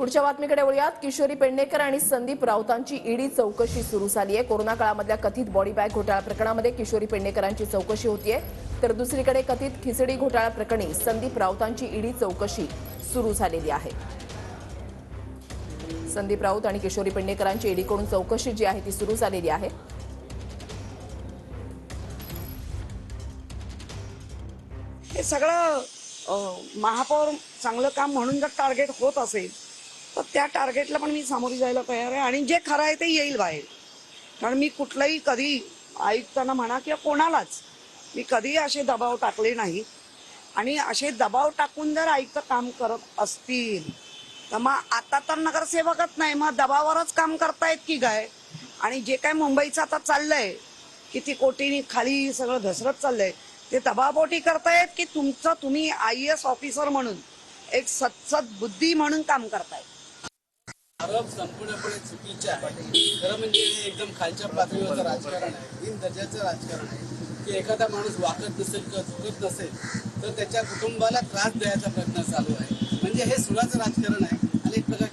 पुढच्या बातमीकडे वळूयात। किशोरी पेडणेकर आणि संदीप राऊतांची ईडी चौकशी सुरू झाली आहे। कोरोना काळामधल्या कथित बॉडी बॅग घोटाळा प्रकरणामध्ये किशोरी पेडणेकरांची चौकशी होतीये, तर दुसरीकडे कथित खिचडी घोटाळा प्रकरणी संदीप राऊतांची ईडी चौकशी सुरू झालेली आहे। संदीप राऊत आणि किशोरी पेडणेकरांची ईडीकडून चौकशी जी आहे ती सुरू झालेली आहे। हे सगळं महापौर चांगलं काम म्हणून जर टार्गेट होत असेल तर त्या टार्गेटला पण मी सामोरी जायला तयार आहे आणि जे खरं आहे ते येईल बाहेर। कारण मी कुठलाही कधी आयुक्तांना म्हणा किंवा कोणालाच मी कधी असे दबाव टाकले नाही आणि असे दबाव टाकून जर आयुक्त काम करत असतील तर मग आता तर नगरसेवकच नाही, मग दबावावरच काम करतायत की काय। आणि जे काय मुंबईचं आता चाललंय किती कोटींनी खाली सगळं घसरत चाललंय ते दबावपोटी करतायत की तुम्ही IAS ऑफिसर म्हणून एक सत्सद बुद्धी म्हणून काम करतायत। आरोप संपूर्णपणे चुकीचे आहे। खरं म्हणजे हे एकदम खालच्या पातळीवरचं राजकारण आहे, तीन दर्जाचं राजकारण आहे की एखादा माणूस वाकत नसेल किंवा चुकत नसेल तर त्याच्या कुटुंबाला त्रास द्यायचा प्रयत्न चालू आहे। म्हणजे हे सुडाचं राजकारण आहे आणि एक प्रकारची